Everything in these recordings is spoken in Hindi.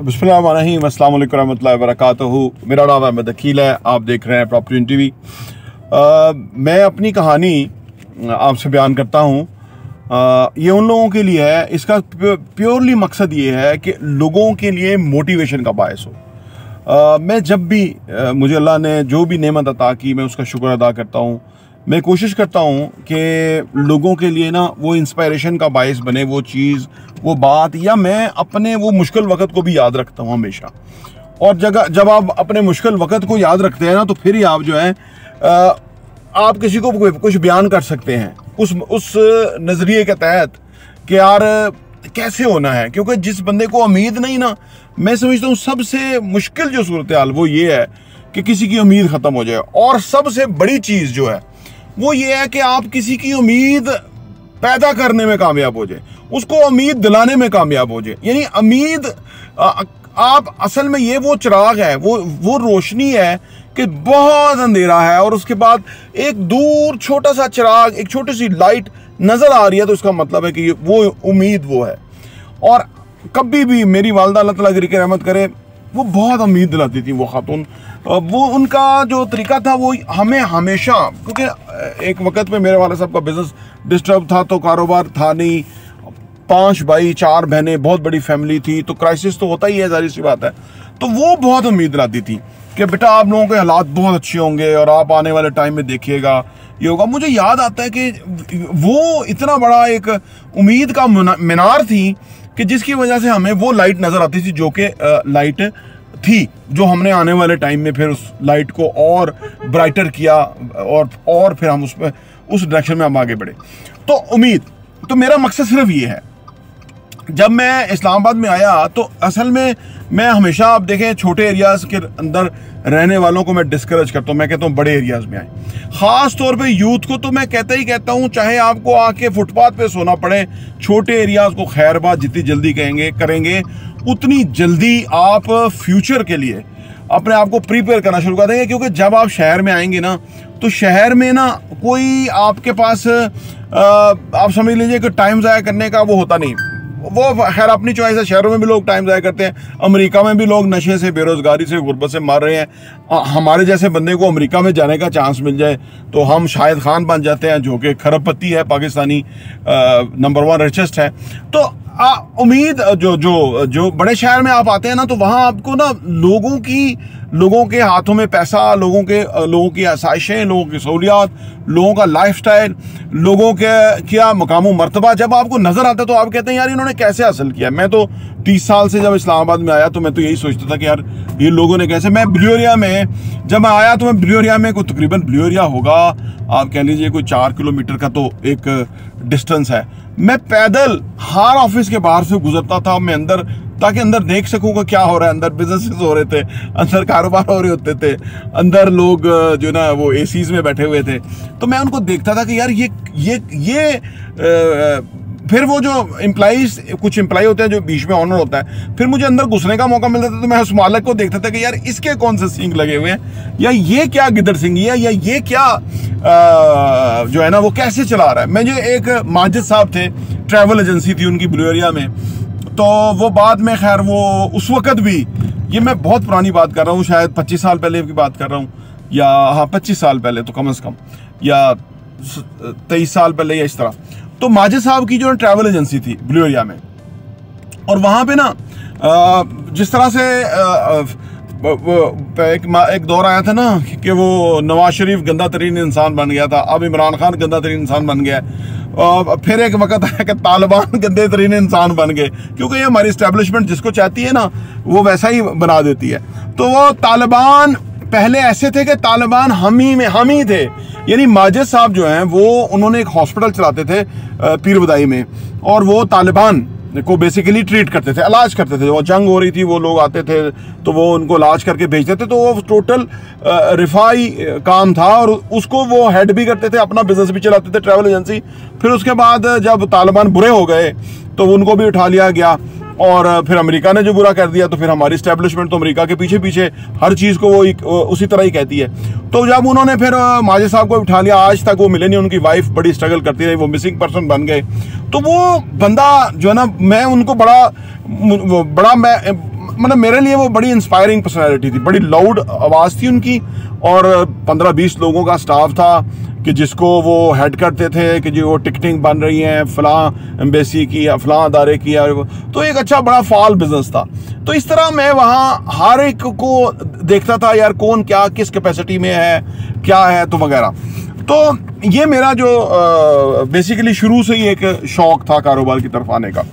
बिस्मिल्लाहिर्रहमानिर्रहीम, अस्सलाम वालेकुम रहमतुल्लाहि व बरकातहू। मेरा नाम अहमद अकील है, आप देख रहे हैं प्रॉपर्टी टीवी। मैं अपनी कहानी आपसे बयान करता हूँ। ये उन लोगों के लिए है, इसका प्योरली मकसद ये है कि लोगों के लिए मोटिवेशन का बायस हो। मैं जब भी मुझे अल्लाह ने जो भी नेमत अता की, मैं उसका शुक्र अदा करता हूँ। मैं कोशिश करता हूँ कि लोगों के लिए ना वो इंस्पायरेशन का बायस बने वो चीज़, वो बात, या मैं अपने वो मुश्किल वक़्त को भी याद रखता हूँ हमेशा। और जब आप अपने मुश्किल वक़्त को याद रखते हैं ना, तो फिर ही आप जो है आप किसी को कुछ बयान कर सकते हैं उस नज़रिए के तहत कि यार कैसे होना है। क्योंकि जिस बंदे को उम्मीद नहीं ना, मैं समझता हूँ सबसे मुश्किल जो सूरत हाल वो ये है कि किसी की उम्मीद ख़त्म हो जाए। और सबसे बड़ी चीज़ जो है वो ये है कि आप किसी की उम्मीद पैदा करने में कामयाब हो जाए, उसको उम्मीद दिलाने में कामयाब हो जाए। यानी उम्मीद आप असल में ये वो चिराग है, वो रोशनी है कि बहुत अंधेरा है और उसके बाद एक दूर छोटा सा चिराग, एक छोटी सी लाइट नजर आ रही है, तो उसका मतलब है कि वो उम्मीद वो है। और कभी भी मेरी वालदा अल्लाह ताला की रहमत करे, वो बहुत उम्मीद दिलाती थी वो खातून। वो उनका जो तरीका था वो हमें हमेशा, क्योंकि एक वक्त में मेरे वाले साहब का बिजनेस डिस्टर्ब था, तो कारोबार था नहीं, 5 भाई 4 बहनें, बहुत बड़ी फैमिली थी, तो क्राइसिस तो होता ही है, जाहिर सी बात है। तो वो बहुत उम्मीद दिलाती थी कि बेटा आप लोगों के हालात बहुत अच्छे होंगे और आप आने वाले टाइम में देखिएगा ये होगा। मुझे याद आता है कि वो इतना बड़ा एक उम्मीद का मीनार थी कि जिसकी वजह से हमें वो लाइट नजर आती थी, जो कि लाइट थी जो हमने आने वाले टाइम में फिर उस लाइट को और ब्राइटर किया और फिर हम उस डायरेक्शन में हम आगे बढ़े। तो उम्मीद, तो मेरा मकसद सिर्फ ये है। जब मैं इस्लामाबाद में आया तो असल में मैं हमेशा, आप देखें, छोटे एरियाज के अंदर रहने वालों को मैं डिस्करेज करता हूँ। मैं कहता हूँ बड़े एरियाज में आए, ख़ास तौर पे यूथ को तो मैं कहता हूँ चाहे आपको आके फुटपाथ पे सोना पड़े, छोटे एरियाज को खैरबाद जितनी जल्दी करेंगे उतनी जल्दी आप फ्यूचर के लिए अपने आप को प्रिपेयर करना शुरू कर देंगे। क्योंकि जब आप शहर में आएंगे ना, तो शहर में ना कोई आपके पास आप समझ लीजिए कि टाइम ज़ाया करने का वो होता नहीं। वो खैर अपनी चॉइस है, शहरों में भी लोग टाइम ज़ाया करते हैं, अमेरिका में भी लोग नशे से, बेरोज़गारी से, गुर्बत से मार रहे हैं। हमारे जैसे बंदे को अमेरिका में जाने का चांस मिल जाए तो हम शाहिद खान बन जाते हैं, जो कि खरबपति है, पाकिस्तानी नंबर 1 रिचेस्ट है। तो उम्मीद जो बड़े शहर में आप आते हैं ना, तो वहाँ आपको ना लोगों के हाथों में पैसा, लोगों की आसाइशें, लोगों की सहूलियात, लोगों का लाइफस्टाइल, लोगों के क्या मकाम मर्तबा जब आपको नजर आता है तो आप कहते हैं यार इन्होंने कैसे हासिल किया। मैं तो 30 साल से जब इस्लामाबाद में आया तो मैं तो यही सोचता था कि यार ये लोगों ने कैसे। मैं ब्लू एरिया में जब मैं आया तो मैं ब्लू एरिया में तकरीबन ब्लू एरिया होगा, आप कह लीजिए कोई 4 किलोमीटर का तो एक डिस्टेंस है। मैं पैदल हर ऑफिस के बाहर से गुजरता था मैं अंदर, ताकि अंदर देख सकूंगा क्या हो रहा है। अंदर बिजनेसेस हो रहे थे, अंदर कारोबार हो रहे होते थे, अंदर लोग जो ना वो एसीज में बैठे हुए थे। तो मैं उनको देखता था कि यार ये फिर वो जो कुछ एम्प्लॉय होते हैं जो बीच में ऑनर होता है, फिर मुझे अंदर घुसने का मौका मिलता था तो मैं उस मालिक को देखता था कि यार इसके कौन से सींग लगे हुए हैं, या ये क्या गिदड़ सिंह है, या ये क्या जो है ना वो कैसे चला रहा है। मुझे एक माजिद साहब थे, ट्रैवल एजेंसी थी उनकी ब्लू एरिया में। तो वो बाद में खैर वो उस वक़्त भी, ये मैं बहुत पुरानी बात कर रहा हूँ, शायद 25 साल पहले की बात कर रहा हूँ, या हाँ 25 साल पहले तो कम से कम, या 23 साल पहले या इस तरह। तो माजिद साहब की जो ट्रैवल एजेंसी थी ब्लू एरिया में, और वहाँ पे ना जिस तरह से एक दौर आया था ना कि वो नवाज शरीफ गंदा तरीन इंसान बन गया था, अब इमरान खान गंदा तरीन इंसान बन गया, फिर एक वक्त आया कि तालिबान गंदे तरीन इंसान बन गए। क्योंकि ये हमारी इस्टेब्लिशमेंट जिसको चाहती है ना वो वैसा ही बना देती है। तो वो तालिबान पहले ऐसे थे कि तालिबान हम ही थे। यानी माजिद साहब जो हैं वो उन्होंने एक हॉस्पिटल चलाते थे पीर बदाई में, और वो तालिबान को बेसिकली ट्रीट करते थे, इलाज करते थे। वो जंग हो रही थी, वो लोग आते थे तो वो उनको इलाज करके भेजते थे। तो वो टोटल रिफाई काम था और उसको वो हेड भी करते थे, अपना बिजनेस भी चलाते थे, ट्रैवल एजेंसी। फिर उसके बाद जब तालिबान बुरे हो गए तो उनको भी उठा लिया गया, और फिर अमेरिका ने जो बुरा कर दिया तो फिर हमारी इस्टेब्लिशमेंट तो अमेरिका के पीछे हर चीज़ को वो उसी तरह ही कहती है। तो जब उन्होंने फिर माजिद साहब को उठा लिया, आज तक वो मिले नहीं, उनकी वाइफ बड़ी स्ट्रगल करती रही, वो मिसिंग पर्सन बन गए। तो वो बंदा जो है ना, मैं उनको बड़ा मतलब मेरे लिए वो बड़ी इंस्पायरिंग पर्सनैलिटी थी, बड़ी लाउड आवाज़ थी उनकी, और 15-20 लोगों का स्टाफ था कि जिसको वो हेड करते थे कि जो टिकटिंग बन रही है फलां एम्बेसी की या फलां अदारे की, तो एक अच्छा बड़ा फाल बिजनेस था। तो इस तरह मैं वहाँ हर एक को देखता था यार, कौन क्या किस कैपेसिटी में है, क्या है तो वगैरह। तो ये मेरा जो बेसिकली शुरू से ही एक शौक था कारोबार की तरफ आने का।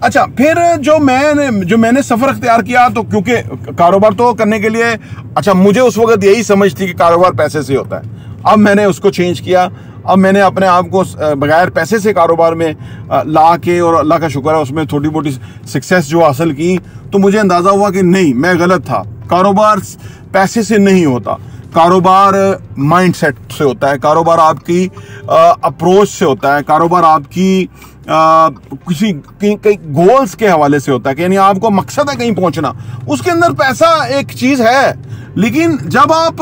अच्छा, फिर जो मैंने सफ़र अख्तियार किया, तो क्योंकि कारोबार तो करने के लिए, अच्छा मुझे उस वक्त यही समझ थी कि कारोबार पैसे से होता है। अब मैंने उसको चेंज किया, अब मैंने अपने आप को बगैर पैसे से कारोबार में ला के, और अल्लाह का शुक्र है उसमें थोड़ी मोटी सक्सेस जो हासिल की, तो मुझे अंदाज़ा हुआ कि नहीं, मैं गलत था। कारोबार पैसे से नहीं होता, कारोबार माइंडसेट से होता है, कारोबार आपकी अप्रोच से होता है, कारोबार आपकी किसी कई गोल्स के हवाले से होता है, कि यानी आपको मकसद है कहीं पहुंचना। उसके अंदर पैसा एक चीज़ है, लेकिन जब आप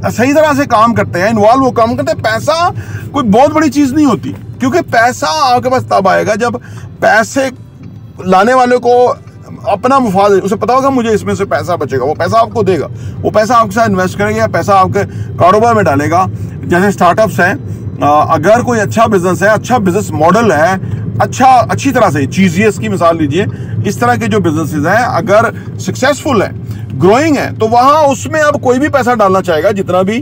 सही तरह से काम करते हैं, इन्वॉल्व हो काम करते हैं, पैसा कोई बहुत बड़ी चीज़ नहीं होती, क्योंकि पैसा आपके पास तब आएगा जब पैसे लाने वाले को अपना मुफाद, उसे पता होगा मुझे इसमें से पैसा बचेगा, वो पैसा आपको देगा, वो पैसा आपके साथ इन्वेस्ट करेगा या पैसा आपके कारोबार में डालेगा। जैसे स्टार्टअप्स हैं, अगर कोई अच्छा बिजनेस है, अच्छा बिजनेस मॉडल है, अच्छी तरह से, चीज़ियस की मिसाल लीजिए, इस तरह के जो बिजनेसेस हैं अगर सक्सेसफुल है, ग्रोइंग है, तो वहाँ उसमें अब कोई भी पैसा डालना चाहेगा जितना भी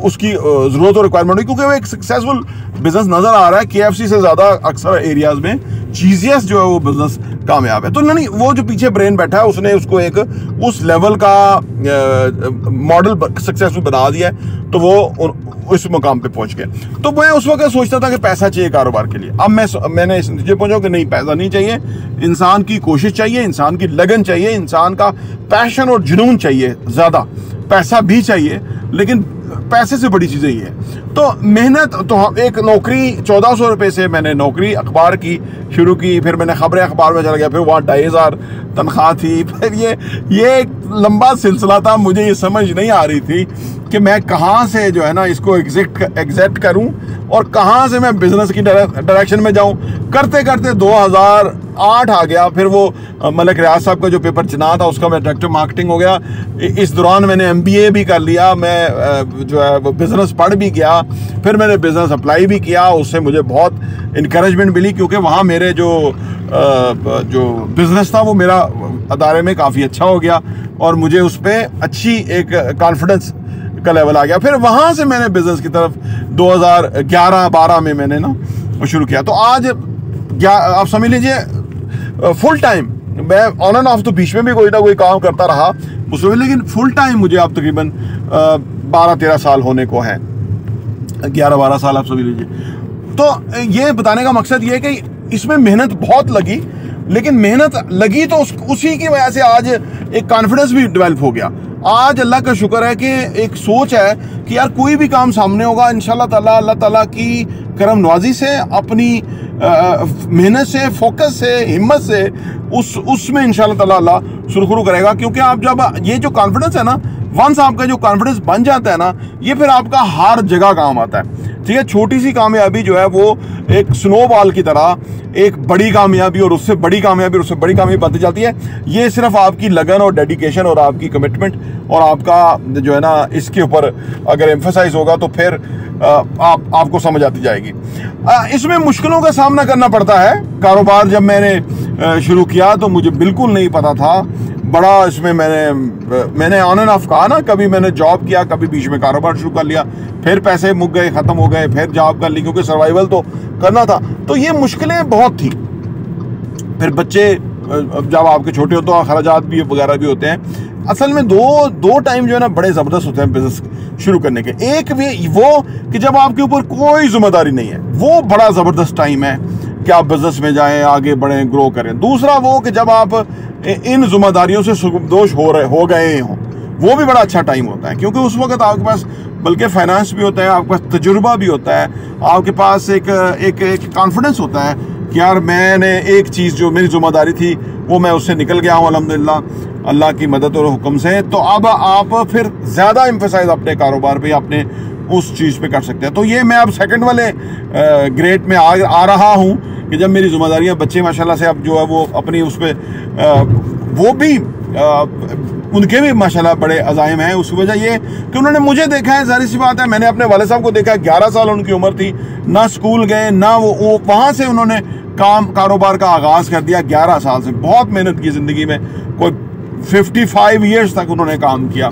उसकी ज़रूरत और रिक्वायरमेंट हो, क्योंकि वो एक सक्सेसफुल बिजनेस नज़र आ रहा है। KFC से ज़्यादा अक्सर एरियाज में चीज़ियस जो है वो बिजनेस कामयाब है। तो नहीं, वो जो पीछे ब्रेन बैठा है उसने उसको एक उस लेवल का मॉडल सक्सेसफुल बना दिया है, तो वो उस मुकाम पे पहुंच गए। तो मैं उस वक्त सोचता था कि पैसा चाहिए कारोबार के लिए। अब मैंने इस नतीजे पहुंचा कि नहीं, पैसा नहीं चाहिए, इंसान की कोशिश चाहिए, इंसान की लगन चाहिए, इंसान का पैशन और जुनून चाहिए। ज़्यादा पैसा भी चाहिए, लेकिन पैसे से बड़ी चीज़ें ये है। तो मेहनत, तो एक नौकरी 1400 रुपये से मैंने नौकरी अखबार की शुरू की, फिर मैंने खबरें अखबार में चला गया, फिर वहाँ 2500 तनख्वाह थी। फिर ये एक लंबा सिलसिला था, मुझे ये समझ नहीं आ रही थी कि मैं कहाँ से जो है ना इसको एग्जैक्ट करूँ और कहाँ से मैं बिजनेस की डायरेक्शन में जाऊँ। करते करते 2008 आ गया, फिर वो मलिक रियाज साहब का जो पेपर चुना था उसका मैं डायरेक्टर मार्केटिंग हो गया। इस दौरान मैंने MBA भी कर लिया, मैं जो है वो बिज़नेस पढ़ भी गया, फिर मैंने बिज़नेस अप्लाई भी किया, उससे मुझे बहुत इनकरेजमेंट मिली, क्योंकि वहाँ मेरे जो बिज़नेस था वो मेरा अदारे में काफ़ी अच्छा हो गया और मुझे उस पर अच्छी एक कॉन्फिडेंस का लेवल आ गया। फिर वहाँ से मैंने बिज़नेस की तरफ 2011-12 में मैंने ना शुरू किया। तो आज आप समझ लीजिए फुल टाइम, मैं ऑन एंड ऑफ तो बीच में भी कोई ना कोई काम करता रहा उसमें, लेकिन फुल टाइम मुझे अब तकरीबन 12-13 साल होने को है, 11-12 साल आप समझ लीजिए। तो ये बताने का मकसद ये है कि इसमें मेहनत बहुत लगी, लेकिन मेहनत लगी तो उसी की वजह से आज एक कॉन्फिडेंस भी डेवलप हो गया। आज अल्लाह का शुक्र है कि एक सोच है कि यार कोई भी काम सामने होगा इंशाल्लाह ताला, अल्लाह ताला की करम नवाजी से, अपनी मेहनत से, फोकस से, हिम्मत से उसमें इंशाल्लाह ताला अल्लाह सुरखुरु करेगा। क्योंकि आप जब ये जो कॉन्फिडेंस है ना, वंस आपका जो कॉन्फिडेंस बन जाता है ना, ये फिर आपका हर जगह काम आता है। ठीक है, छोटी सी कामयाबी जो है वो एक स्नोबॉल की तरह एक बड़ी कामयाबी और उससे बड़ी कामयाबी और उससे बड़ी कामयाबी बनती जाती है। ये सिर्फ आपकी लगन और डेडिकेशन और आपकी कमिटमेंट और आपका जो है ना इसके ऊपर अगर एम्फसाइज होगा तो फिर आपको समझ आती जाएगी। इसमें मुश्किलों का सामना करना पड़ता है। कारोबार जब मैंने शुरू किया तो मुझे बिल्कुल नहीं पता था, बड़ा इसमें मैंने ऑन एंड ऑफ कहा ना, कभी मैंने जॉब किया, कभी बीच में कारोबार शुरू कर लिया, फिर पैसे मुक गए, ख़त्म हो गए, फिर जॉब कर ली क्योंकि सर्वाइवल तो करना था। तो ये मुश्किलें बहुत थी। फिर बच्चे जब आपके छोटे होते हैं, खर्चात भी वगैरह भी होते हैं। असल में दो टाइम जो है ना बड़े ज़बरदस्त होते हैं बिजनेस शुरू करने के। एक वो कि जब आपके ऊपर कोई जिम्मेदारी नहीं है, वो बड़ा ज़बरदस्त टाइम है कि आप बिजनेस में जाएं, आगे बढ़ें, ग्रो करें। दूसरा वो कि जब आप इन जिम्मेदारियों से सुबहदोश हो गए हों, वो भी बड़ा अच्छा टाइम होता है, क्योंकि उस वक्त आपके पास बल्कि फाइनेंस भी होता है, आपके पास तजुर्बा भी होता है, आपके पास एक कॉन्फिडेंस होता है कि यार मैंने एक चीज़ जो मेरी जिम्मेदारी थी वो मैं उससे निकल गया हूँ अल्हम्दुलिल्लाह, अल्लाह की मदद और हुक्म से। तो अब आप फिर ज़्यादा एम्फसाइज अपने कारोबार पे, अपने उस चीज़ पे कर सकते हैं। तो ये मैं अब सेकंड वाले ग्रेड में आ रहा हूँ कि जब मेरी जिम्मेदारियाँ, बच्चे माशाल्लाह से अब जो है वो अपनी उस पर वो भी उनके भी माशाल्लाह बड़े अज़ाइम हैं। उसकी वजह ये कि उन्होंने मुझे देखा है, जाहिर सी बात है, मैंने अपने वाले साहब को देखा है, 11 साल उनकी उम्र थी, ना स्कूल गए ना वो वहाँ से उन्होंने कारोबार का आगाज़ कर दिया। 11 साल से बहुत मेहनत की ज़िंदगी में, कोई 55 ईयर्स तक उन्होंने काम किया।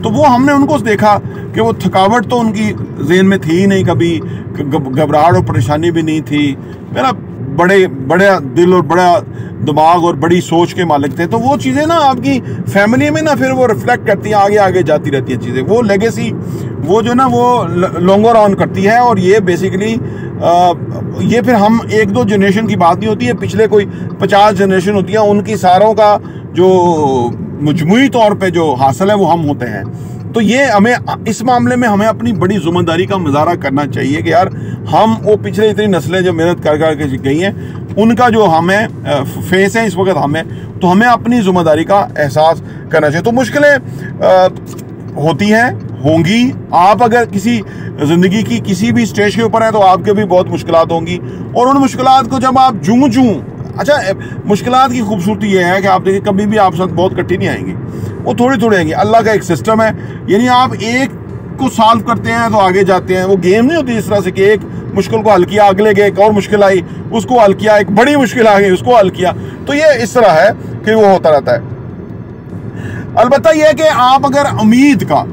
तो वो हमने उनको देखा कि वो थकावट तो उनकी ज़हन में थी ही नहीं, कभी घबराहट और परेशानी भी नहीं थी। मेरा बड़े दिल और बड़ा दिमाग और बड़ी सोच के मालिक थे। तो वो चीज़ें ना आपकी फैमिली में ना फिर वो रिफ्लेक्ट करती हैं, आगे आगे जाती रहती हैं चीज़ें। वो लेगेसी वो जो ना वो लॉन्गर ऑन करती है। और ये बेसिकली ये फिर हम 1-2 जनरेशन की बात नहीं होती है, पिछले कोई 50 जनरेशन होती है, उनकी सारों का जो मजमूई तौर पे जो हासिल है वो हम होते हैं। तो ये हमें इस मामले में हमें अपनी बड़ी जिम्मेदारी का मुजाहरा करना चाहिए कि यार हम वो पिछले इतनी नस्लें जो मेहनत कर के गई हैं, उनका जो हमें फेस है इस वक्त हमें, तो हमें अपनी जिम्मेदारी का एहसास करना चाहिए। तो मुश्किलें होती हैं, होंगी। आप अगर किसी ज़िंदगी की किसी भी स्टेज के ऊपर हैं तो आपके भी बहुत मुश्किलात होंगी। और उन मुश्किलात को जब आप अच्छा, मुश्किलात की खूबसूरती ये है कि आप देखिए कभी भी आप साथ बहुत कठिन नहीं आएंगी, वो थोड़ी थोड़ी आएंगी। अल्लाह का एक सिस्टम है, यानी आप एक को सॉल्व करते हैं तो आगे जाते हैं। वो गेम नहीं होती इस तरह से कि एक मुश्किल को हल किया, अगले गए एक और मुश्किल आई उसको हल किया, एक बड़ी मुश्किल आ गई उसको हल किया। तो ये इस तरह है कि वो होता रहता है। अलबत्ता यह कि आप अगर उम्मीद का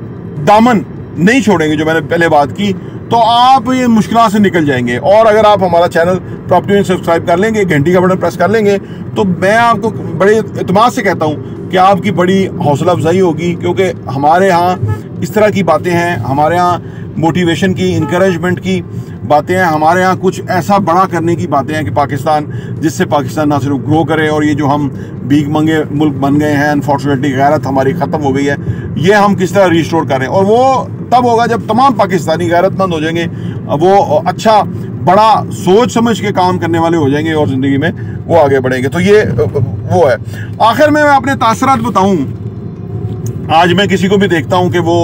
दामन नहीं छोड़ेंगे, जो मैंने पहले बात की, तो आप ये मुश्किलों से निकल जाएंगे। और अगर आप हमारा चैनल प्रॉपर्टी सब्सक्राइब कर लेंगे, घंटी का बटन प्रेस कर लेंगे, तो मैं आपको बड़े इत्मीनान से कहता हूँ कि आपकी बड़ी हौसला अफजाई होगी। क्योंकि हमारे यहाँ इस तरह की बातें हैं, हमारे यहाँ मोटिवेशन की, इंकरेजमेंट की बातें हैं, हमारे यहाँ कुछ ऐसा बड़ा करने की बातें हैं कि पाकिस्तान, जिससे पाकिस्तान ना सिर्फ ग्रो करे और ये जो हम भीख मंगे मुल्क बन गए हैं, अनफॉर्चुनेटली गैरत हमारी ख़त्म हो गई है, ये हम किस तरह रिस्टोर करें। और वो तब होगा जब तमाम पाकिस्तानी गैरतमंद हो जाएंगे, वो अच्छा बड़ा सोच समझ के काम करने वाले हो जाएंगे और ज़िंदगी में वो आगे बढ़ेंगे। तो ये वो है। आखिर में मैं अपने तासरात बताऊँ, आज मैं किसी को भी देखता हूँ कि वो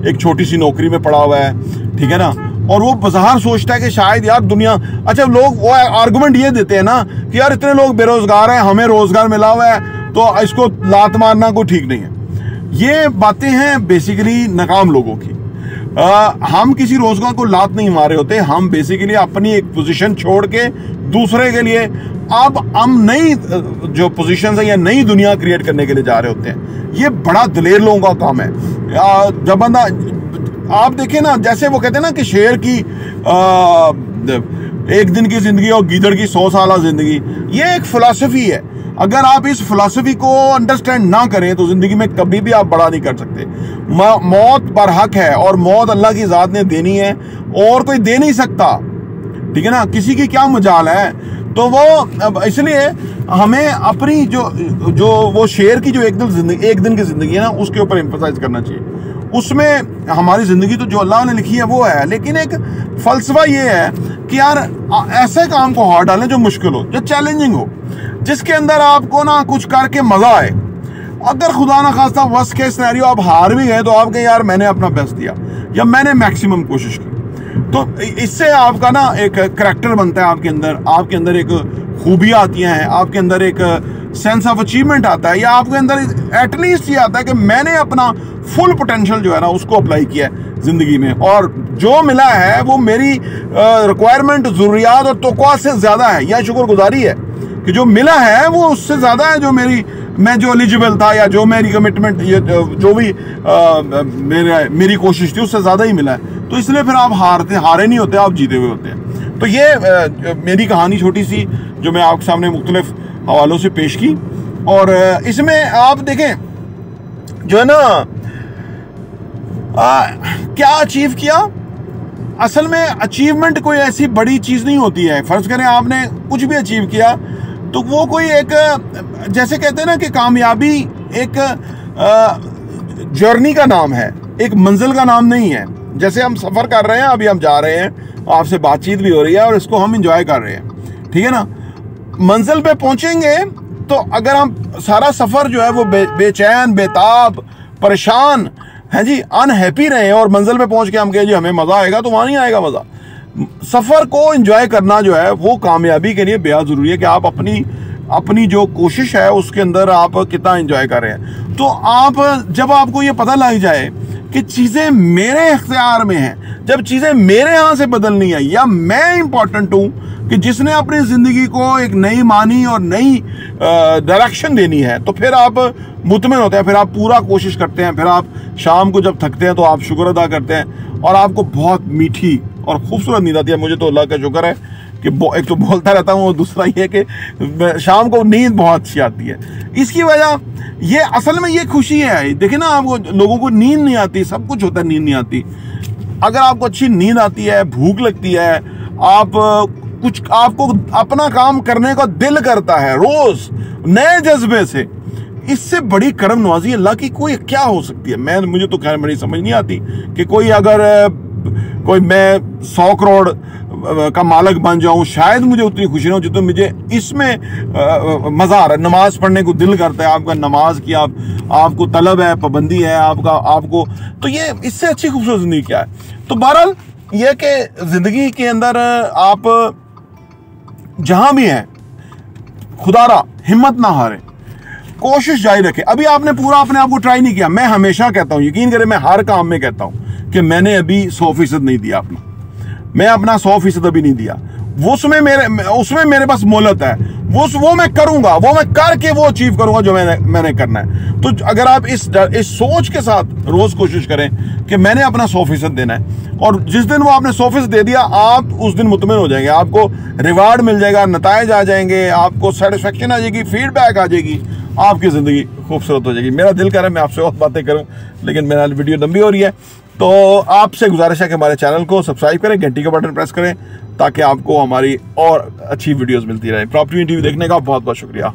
एक छोटी सी नौकरी में पड़ा हुआ है, ठीक है ना, और वो बाजार सोचता है कि शायद यार दुनिया, अच्छा लोग वो आर्गुमेंट ये देते हैं ना कि यार इतने लोग बेरोजगार हैं, हमें रोजगार मिला हुआ है, तो इसको लात मारना कोई ठीक नहीं है। ये बातें हैं बेसिकली नाकाम लोगों की। हम किसी रोजगार को लात नहीं मारे होते, हम बेसिकली अपनी एक पोजीशन छोड़ के दूसरे के लिए अब हम नई जो पोजीशन है या नई दुनिया क्रिएट करने के लिए जा रहे होते हैं। ये बड़ा दिलेर लोगों का काम है। जब बंदा, आप देखें ना, जैसे वो कहते हैं ना कि शेर की एक दिन की जिंदगी और गीदड़ की 100 साल जिंदगी, ये एक फिलॉसफी है। अगर आप इस फिलॉसफी को अंडरस्टैंड ना करें तो जिंदगी में कभी भी आप बड़ा नहीं कर सकते। मौत पर हक है और मौत अल्लाह की ज़ात ने देनी है और कोई दे नहीं सकता, ठीक है ना, किसी की क्या मजाल है। तो वो इसलिए हमें अपनी जो वो शेर की जो एक दिन की जिंदगी है ना, उसके ऊपर एम्फसाइज करना चाहिए। उसमें हमारी ज़िंदगी तो जो अल्लाह ने लिखी है वो है, लेकिन एक फ़लसफ़ा ये है कि यार ऐसे काम को हाथ डालें जो मुश्किल हो, जो चैलेंजिंग हो, जिसके अंदर आपको ना कुछ करके मज़ा आए। अगर खुदा ना खास्ता वर्स्ट केस सिनेरियो आप हार भी गए तो आप कहें यार मैंने अपना बेस्ट दिया या मैंने मैक्सिमम कोशिश की, तो इससे आपका ना एक करैक्टर बनता है आपके अंदर एक खूबियाँ आती हैं, आपके अंदर एक सेंस ऑफ अचीवमेंट आता है, या आपके अंदर एटलीस्ट ये आता है कि मैंने अपना फुल पोटेंशियल जो है ना उसको अप्लाई किया है ज़िंदगी में, और जो मिला है वो मेरी रिक्वायरमेंट, ज़रूरियात और तोक़ा से ज़्यादा है, या शुक्रगुजारी है कि जो मिला है वो उससे ज़्यादा है जो मैं जो एलिजिबल था, या जो मेरी कमिटमेंट, जो भी मेरी कोशिश थी उससे ज़्यादा ही मिला है। तो इसलिए फिर आप हारे नहीं होते, आप जीते हुए होते हैं। तो ये मेरी कहानी छोटी सी जो मैं आपके सामने मुख्तलिफ हवालों से पेश की, और इसमें आप देखें जो है ना क्या अचीव किया। असल में अचीवमेंट कोई ऐसी बड़ी चीज़ नहीं होती है। फ़र्ज़ करें आपने कुछ भी अचीव किया तो वो कोई एक, जैसे कहते हैं ना कि कामयाबी एक जर्नी का नाम है, एक मंजिल का नाम नहीं है। जैसे हम सफ़र कर रहे हैं, अभी हम जा रहे हैं, आपसे बातचीत भी हो रही है और इसको हम इंजॉय कर रहे हैं, ठीक है ना। मंजिल पे पहुंचेंगे तो अगर हम सारा सफ़र जो है वो बेचैन, बेताब, परेशान, है जी, अनहैप्पी रहे और मंजिल पे पहुंच के हम कहें जी हमें मजा आएगा, तो वहां नहीं आएगा मजा। सफर को एंजॉय करना जो है वो कामयाबी के लिए बेहद जरूरी है कि आप अपनी जो कोशिश है उसके अंदर आप कितना एंजॉय कर रहे हैं। तो आप जब आपको ये पता लग जाए कि चीजें मेरे इख्तियार में हैं, जब चीजें मेरे यहाँ से बदलनी है या मैं इंपॉर्टेंट हूँ कि जिसने अपनी जिंदगी को एक नई मानी और नई डायरेक्शन देनी है, तो फिर आप मुतमिन होते हैं, फिर आप पूरा कोशिश करते हैं, फिर आप शाम को जब थकते हैं तो आप शुक्र अदा करते हैं और आपको बहुत मीठी और खूबसूरत नींद आती है। मुझे तो अल्लाह का शुक्र है कि एक तो बोलता रहता हूँ, दूसरा ये कि शाम को नींद बहुत अच्छी आती है। इसकी वजह ये असल में ये खुशी है। देखिए ना, आपको लोगों को नींद नहीं आती, सब कुछ होता है, नींद नहीं आती। अगर आपको अच्छी नींद आती है, भूख लगती है, आपको अपना काम करने का दिल करता है रोज नए जज्बे से, इससे बड़ी करम नवाजी अल्लाह की कोई क्या हो सकती है। मुझे तो खैर बड़ी समझ नहीं आती कि मैं 100 करोड़ का मालिक बन जाऊं, शायद मुझे उतनी खुशी ना हो जितनी मुझे इसमें मजा आ रहा है। नमाज पढ़ने को दिल करता है, आपका नमाज की आपको तलब है, पाबंदी है आपको, तो ये इससे अच्छी खूबसूरत जिंदगी क्या है। तो बहरहाल ये कि जिंदगी के अंदर आप जहां भी हैं, खुदारा हिम्मत ना हारे, कोशिश जारी रखें। अभी आपने पूरा अपने आप को ट्राई नहीं किया। मैं हमेशा कहता हूं, यकीन करें, मैं हर काम में कहता हूं कि मैंने अभी 100% नहीं दिया अपना, मैं अपना 100% अभी नहीं दिया। उसमें मेरे पास मोहलत है, वो मैं करूंगा, वो मैं करके वो अचीव करूंगा जो मैंने करना है। तो अगर आप इस सोच के साथ रोज कोशिश करें कि मैंने अपना 100% देना है, और जिस दिन वो आपने 100% दे दिया, आप उस दिन मुतमिन हो जाएंगे, आपको रिवार्ड मिल जाएगा, नताइज आ जाएंगे, आपको सेटिस्फेक्शन आ जाएगी, फीडबैक आ जाएगी, आपकी जिंदगी खूबसूरत हो जाएगी। मेरा दिल कर रहा है मैं आपसे और बातें करूं, लेकिन मेरा वीडियो लंबी हो रही है, तो आपसे गुजारिश है कि हमारे चैनल को सब्सक्राइब करें, घंटी का बटन प्रेस करें, ताकि आपको हमारी और अच्छी वीडियोस मिलती रहे। प्रॉपर्टी टीवी देखने का बहुत बहुत शुक्रिया।